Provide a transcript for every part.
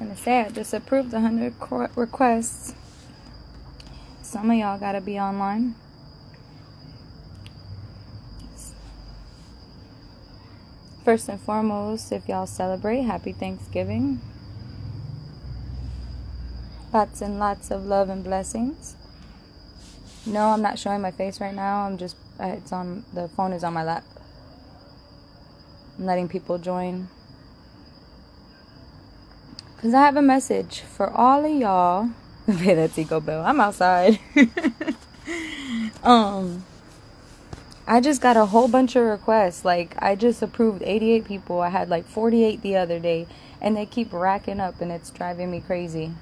gonna say, I just approved 100 requests. Some of y'all gotta be online. First and foremost, if y'all celebrate, happy Thanksgiving. Lots and lots of love and blessings. No, I'm not showing my face right now. The phone is on my lap. I'm letting people join. Because I have a message for all of y'all. Pay that Tico bill. I'm outside. I just got a whole bunch of requests. Like, I just approved 88 people. I had like 48 the other day. And they keep racking up and it's driving me crazy.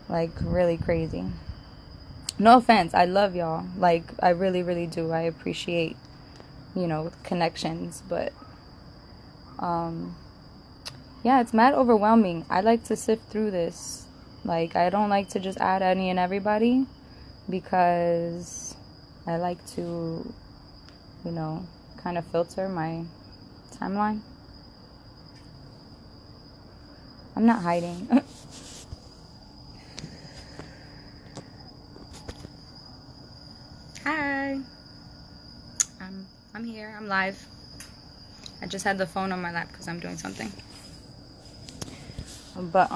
Like, really crazy. No offense. I love y'all. Like, I really, really do. I appreciate, connections. But, yeah, it's mad overwhelming. I like to sift through this. Like, I don't like to just add any and everybody because I like to, kind of filter my timeline. I'm not hiding. Hi. I'm here. I'm live. I just had the phone on my lap because I'm doing something. But,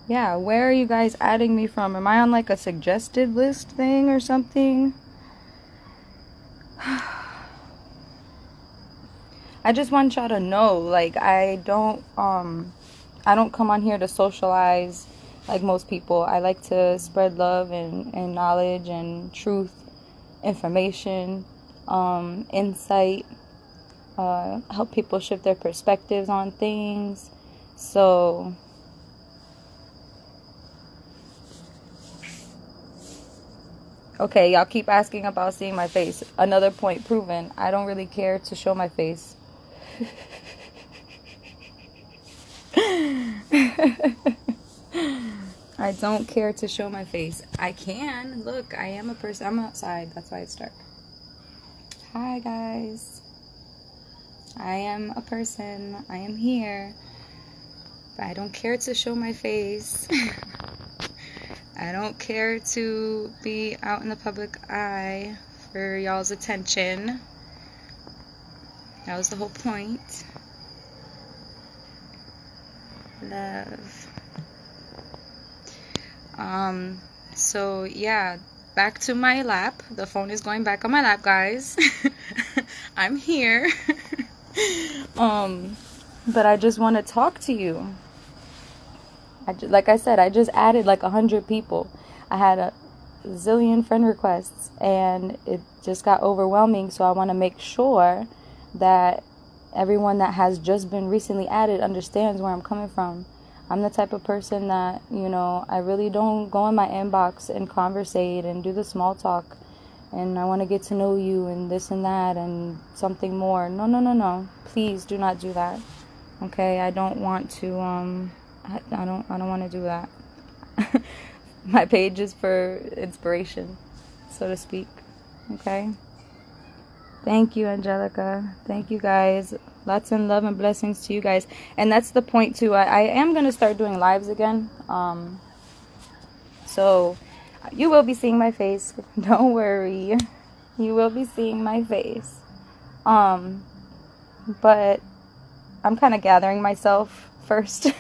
yeah, where are you guys adding me from? Am I on, like, a suggested list thing or something? I just want y'all to know, like, I don't come on here to socialize like most people. I like to spread love and knowledge and truth, information, insight, help people shift their perspectives on things. So, okay, y'all keep asking about seeing my face. Another point proven. I don't really care to show my face. I don't care to show my face. I can. Look, I am a person. I'm outside. That's why it's dark. Hi, guys. I am a person. I am here. But I don't care to show my face. I don't care to be out in the public eye for y'all's attention. That was the whole point. Love. So yeah, back to my lap. The phone is going back on my lap, guys. I'm here. But I just want to talk to you. Like I said, I just added like 100 people. I had a zillion friend requests and it just got overwhelming. So I want to make sure that everyone that has just been recently added understands where I'm coming from. I'm the type of person that, I really don't go in my inbox and conversate and do the small talk. And I want to get to know you and this and that and something more. No. Please do not do that. Okay? I don't want to, I don't want to do that. My page is for inspiration, so to speak. Okay? Thank you, Angelica. Thank you, guys. Lots of love and blessings to you guys. And that's the point, too. I am going to start doing lives again. So you will be seeing my face. Don't worry. You will be seeing my face. But I'm kind of gathering myself first.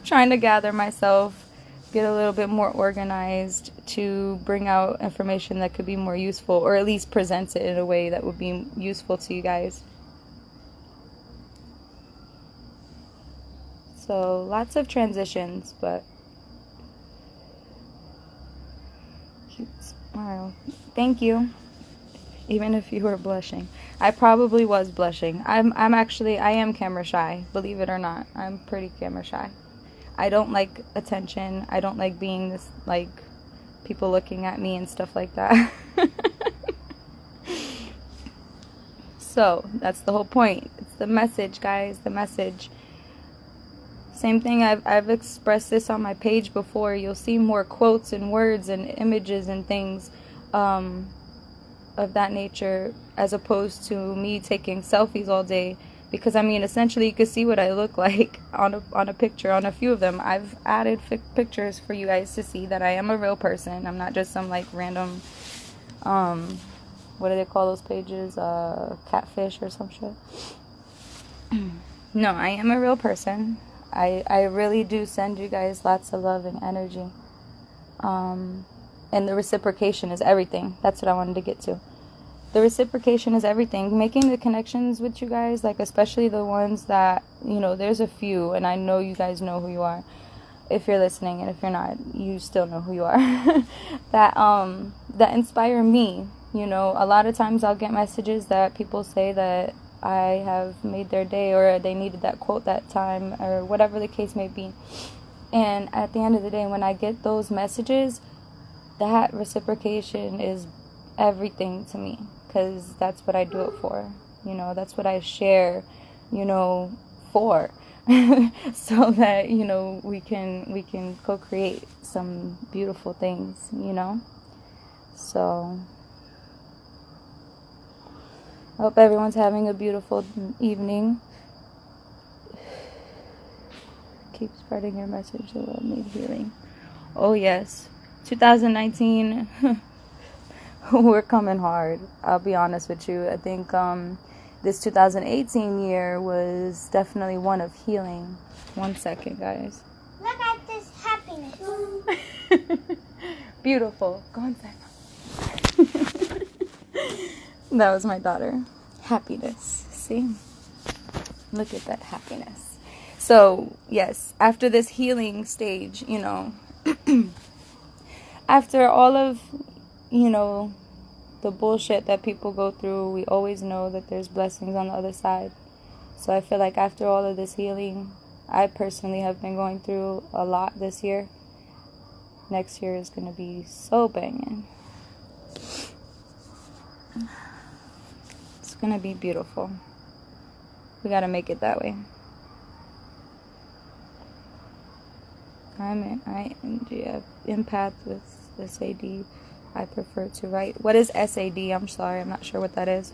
Trying to gather myself. Get a little bit more organized to bring out information that could be more useful, or at least present it in a way that would be useful to you guys. So lots of transitions, but cute smile. Thank you. Even if you were blushing. I probably was blushing. I am camera shy, believe it or not. I'm pretty camera shy. I don't like attention. I don't like being this, like, people looking at me and stuff like that. So, that's the whole point. It's the message, guys. The message. Same thing, I've expressed this on my page before. You'll see more quotes and words and images and things of that nature, as opposed to me taking selfies all day Because I mean, essentially, you can see what I look like on a picture. On a few of them, I've added pictures for you guys to see that I am a real person. I'm not just some like random, what do they call those pages? Catfish or some shit. No, I am a real person. I really do send you guys lots of love and energy. And the reciprocation is everything. That's what I wanted to get to. The reciprocation is everything. Making the connections with you guys, like especially the ones that, you know, there's a few, and I know you guys know who you are. If you're listening, and if you're not, you still know who you are. that inspire me. You know, a lot of times I'll get messages that people say that I have made their day, or they needed that quote that time, or whatever the case may be. And at the end of the day, when I get those messages, that reciprocation is everything to me, because that's what I do it for. You know, that's what I share, you know, for. So that, you know, we can co-create some beautiful things, you know. So I hope everyone's having a beautiful evening. Keep spreading your message. The world needs healing. Oh yes, 2019. We're coming hard. I'll be honest with you. I think this 2018 year was definitely one of healing. 1 second, guys. Look at this happiness. Beautiful. Go inside. That was my daughter. Happiness. See? Look at that happiness. So, yes, after this healing stage, you know, after all of, you know, the bullshit that people go through, we always know that there's blessings on the other side. So I feel like after all of this healing, I personally have been going through a lot this year. Next year is going to be so banging. It's going to be beautiful. We got to make it that way. I'm an INGF empath with SAD. I prefer to write. What is SAD? I'm sorry, I'm not sure what that is.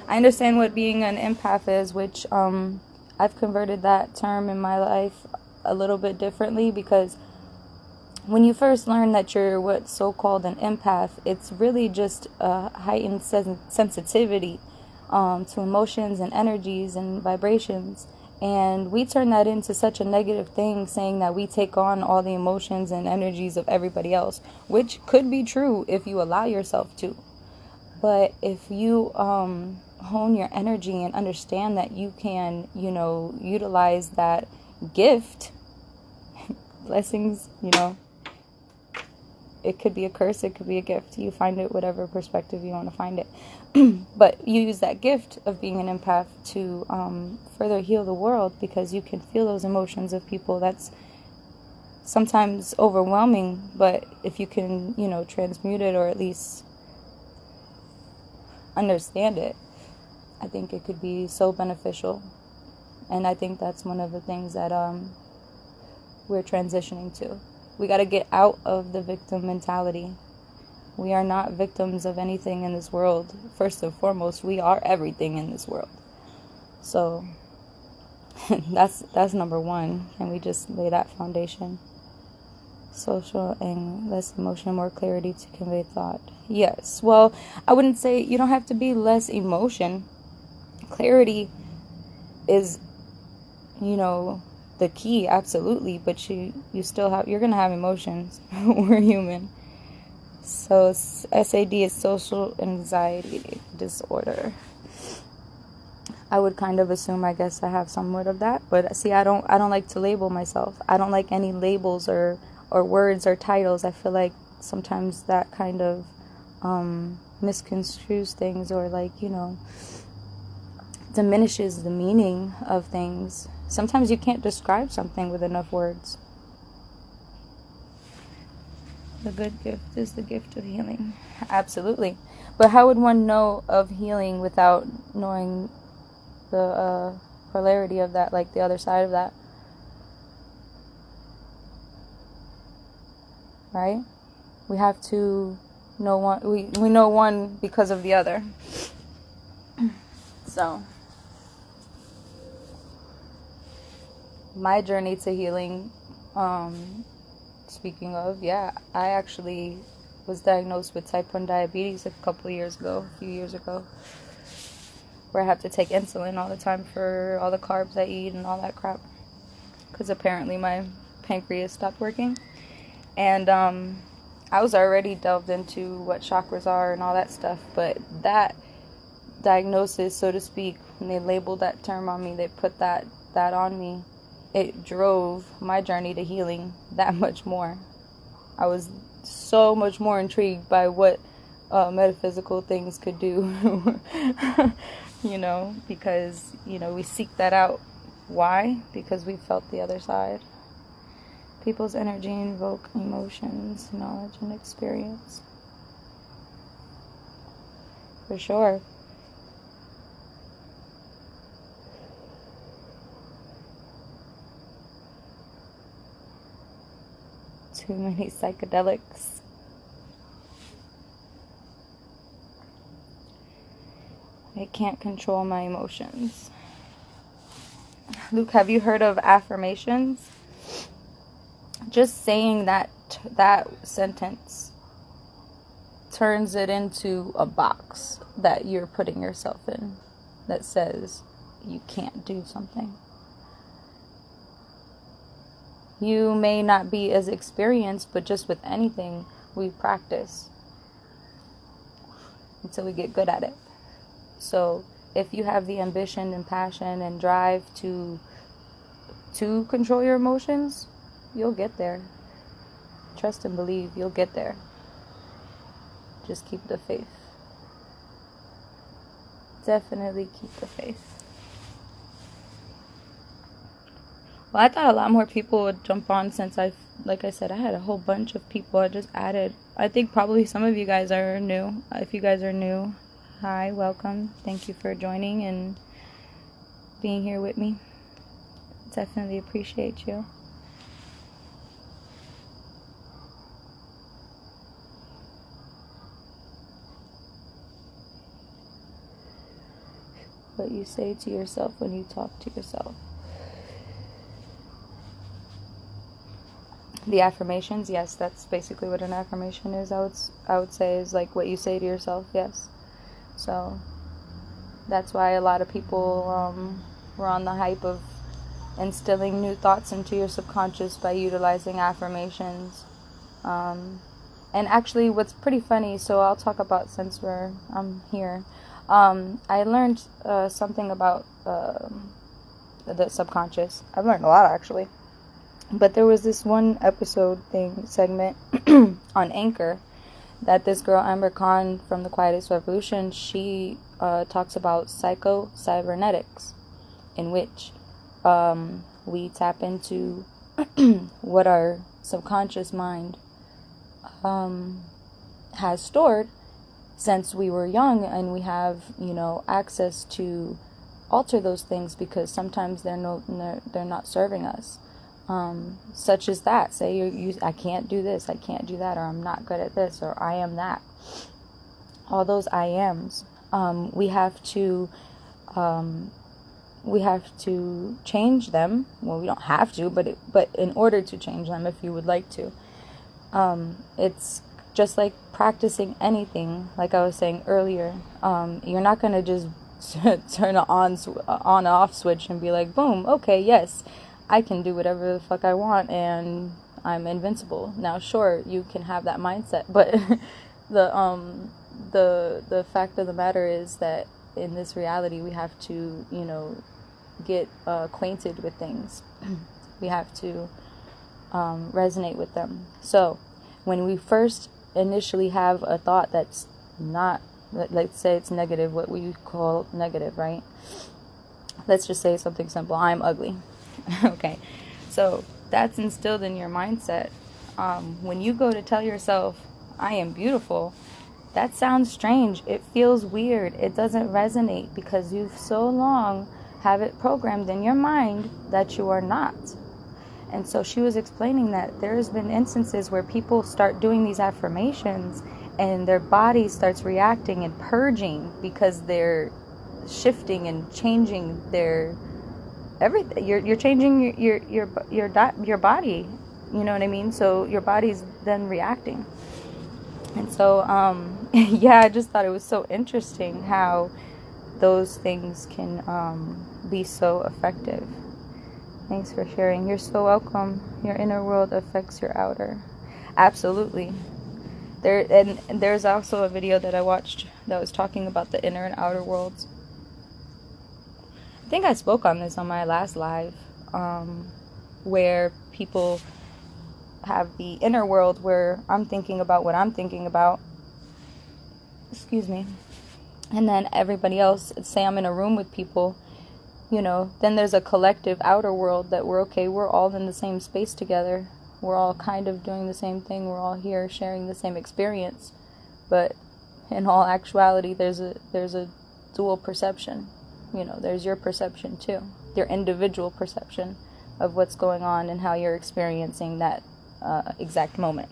I understand what being an empath is, which I've converted that term in my life a little bit differently, because when you first learn that you're what's so-called an empath, it's really just a heightened sensitivity to emotions and energies and vibrations. And we turn that into such a negative thing, saying that we take on all the emotions and energies of everybody else, which could be true if you allow yourself to. But if you hone your energy and understand that you can, you know, utilize that gift, blessings, you know, it could be a curse, it could be a gift. You find it whatever perspective you want to find it. But you use that gift of being an empath to further heal the world, because you can feel those emotions of people. That's sometimes overwhelming, but if you can, you know, transmute it, or at least understand it, I think it could be so beneficial. And I think that's one of the things that we're transitioning to. We got to get out of the victim mentality. We are not victims of anything in this world. First and foremost, we are everything in this world. So that's number one. Can we just lay that foundation? Social and less emotion, more clarity to convey thought. Yes. Well, I wouldn't say you don't have to be less emotion. Clarity is, you know, the key, absolutely, but you're gonna have emotions. We're human. So SAD is social anxiety disorder. I would kind of assume, I guess, I have somewhat of that, but see, I don't like to label myself. I don't like any labels or words or titles. I feel like sometimes that kind of misconstrues things, or like, you know, diminishes the meaning of things. Sometimes you can't describe something with enough words. The good gift is the gift of healing. Absolutely. But how would one know of healing without knowing the polarity of that, like the other side of that? Right? We have to know one. We know one because of the other. So my journey to healing, speaking of, I actually was diagnosed with type 1 diabetes a few years ago, where I have to take insulin all the time for all the carbs I eat and all that crap, because apparently my pancreas stopped working. And I was already delved into what chakras are and all that stuff, but that diagnosis, so to speak, when they labeled that term on me, they put that on me, it drove my journey to healing that much more. I was so much more intrigued by what metaphysical things could do, because, we seek that out. Why? Because we felt the other side. People's energy invoke emotions, knowledge, and experience. For sure. Too many psychedelics. I can't control my emotions. Luke, have you heard of affirmations? Just saying that sentence turns it into a box that you're putting yourself in that says you can't do something. You may not be as experienced, but just with anything, we practice until we get good at it. So if you have the ambition and passion and drive to control your emotions, you'll get there. Trust and believe, you'll get there. Just keep the faith. Definitely keep the faith. Well, I thought a lot more people would jump on since like I said, I had a whole bunch of people I just added. I think probably some of you guys are new. If you guys are new, hi, welcome. Thank you for joining and being here with me. Definitely appreciate you. What you say to yourself when you talk to yourself. The affirmations, yes, that's basically what an affirmation is. I would say is like what you say to yourself, yes. So that's why a lot of people were on the hype of instilling new thoughts into your subconscious by utilizing affirmations. And actually, what's pretty funny, so I'll talk about since I'm here. I learned something about the subconscious. I've learned a lot, actually. But there was this one segment on Anchor that this girl, Amber Khan from the Quietest Revolution, she talks about psycho-cybernetics, in which we tap into what our subconscious mind has stored since we were young, and we have, access to alter those things because sometimes they're not serving us. Such as that. Say I can't do this, I can't do that, or I'm not good at this, or I am that. All those I ams. We have to change them. Well, we don't have to, but in order to change them, if you would like to, it's just like practicing anything. Like I was saying earlier, you're not gonna just turn an on off switch and be like, boom, okay, yes, I can do whatever the fuck I want and I'm invincible. Now, sure, you can have that mindset, but the fact of the matter is that in this reality, we have to, get acquainted with things. We have to resonate with them. So, when we first initially have a thought that's not, let's say it's negative, what we call negative, right? Let's just say something simple. I'm ugly. Okay, so that's instilled in your mindset. When you go to tell yourself, I am beautiful, that sounds strange. It feels weird. It doesn't resonate because you've so long have it programmed in your mind that you are not. And so she was explaining that there's been instances where people start doing these affirmations and their body starts reacting and purging because they're shifting and changing their everything. You're changing your body. You know what I mean? So your body's then reacting. And so, yeah, I just thought it was so interesting how those things can be so effective. Thanks for sharing. You're so welcome. Your inner world affects your outer. Absolutely. There's also a video that I watched that was talking about the inner and outer worlds. I think I spoke on this on my last live, where people have the inner world where I'm thinking about what I'm thinking about. Excuse me. And then everybody else, say I'm in a room with people, then there's a collective outer world that we're all in the same space together. We're all kind of doing the same thing. We're all here sharing the same experience. But in all actuality, there's a dual perception. There's your perception too. Your individual perception of what's going on and how you're experiencing that exact moment.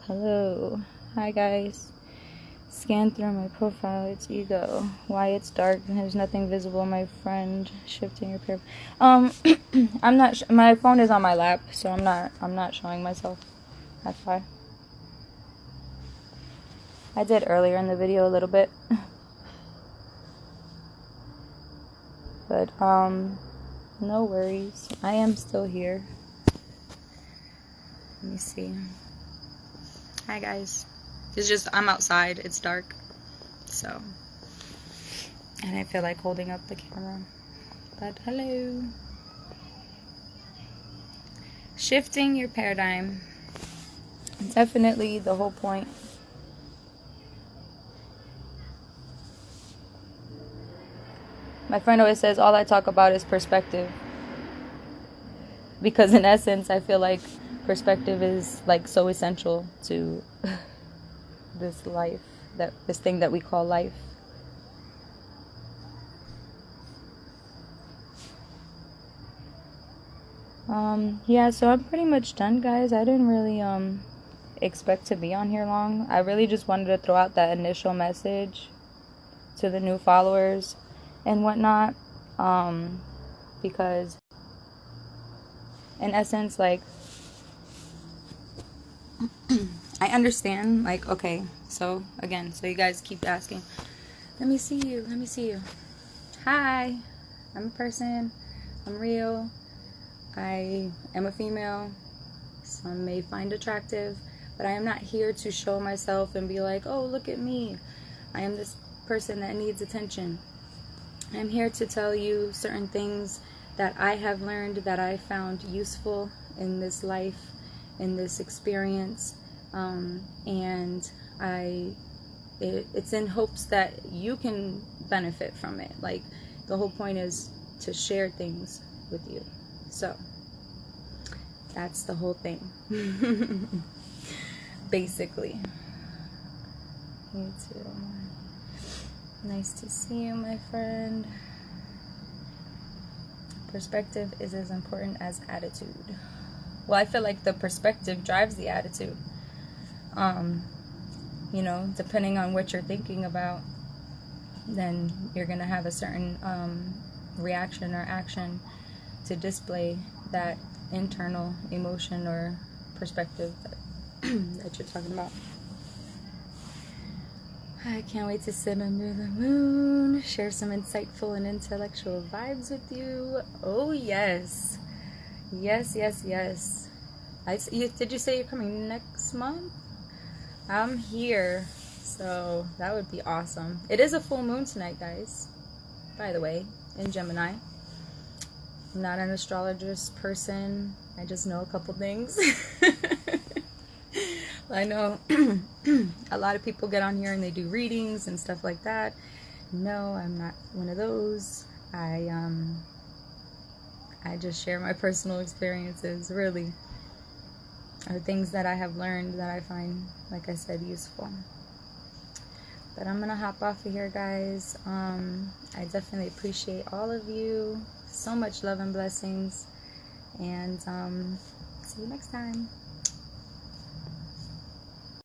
Hello. Hi, guys. Scan through my profile. It's ego. Why it's dark and there's nothing visible. My friend shifting your pair. I'm not. My phone is on my lap, so I'm not showing myself. That's why. I did earlier in the video a little bit, but no worries. I am still here. Let me see. Hi, guys. It's just, I'm outside, it's dark, so, and I feel like holding up the camera, but hello. Shifting your paradigm, definitely the whole point. My friend always says, all I talk about is perspective, because in essence, I feel like perspective is like so essential to this life, this thing that we call life. Yeah, so I'm pretty much done, guys. I didn't really expect to be on here long. I really just wanted to throw out that initial message to the new followers and whatnot, because in essence, like, I understand, like, okay, so again, so you guys keep asking, let me see you. Hi, I'm a person, I'm real, I am a female, some may find attractive, but I am not here to show myself and be like, oh, look at me, I am this person that needs attention. I'm here to tell you certain things that I have learned, that I found useful in this life, in this experience, and it's in hopes that you can benefit from it. Like, the whole point is to share things with you. So that's the whole thing. Basically. You too. Nice to see you, my friend. Perspective is as important as attitude. Well, I feel like the perspective drives the attitude. Depending on what you're thinking about, then you're going to have a certain reaction or action to display that internal emotion or perspective that you're talking about. I can't wait to sit under the moon, share some insightful and intellectual vibes with you. Oh, yes. Yes. Did you say you're coming next month? I'm here, so that would be awesome. It is a full moon tonight, guys, by the way, in Gemini. I'm not an astrologer's person. I just know a couple things. I know a lot of people get on here and they do readings and stuff like that. No, I'm not one of those. I just share my personal experiences, really, or things that I have learned that I find, like I said, useful. But I'm gonna hop off of here, guys. I definitely appreciate all of you. So much love and blessings, and see you next time.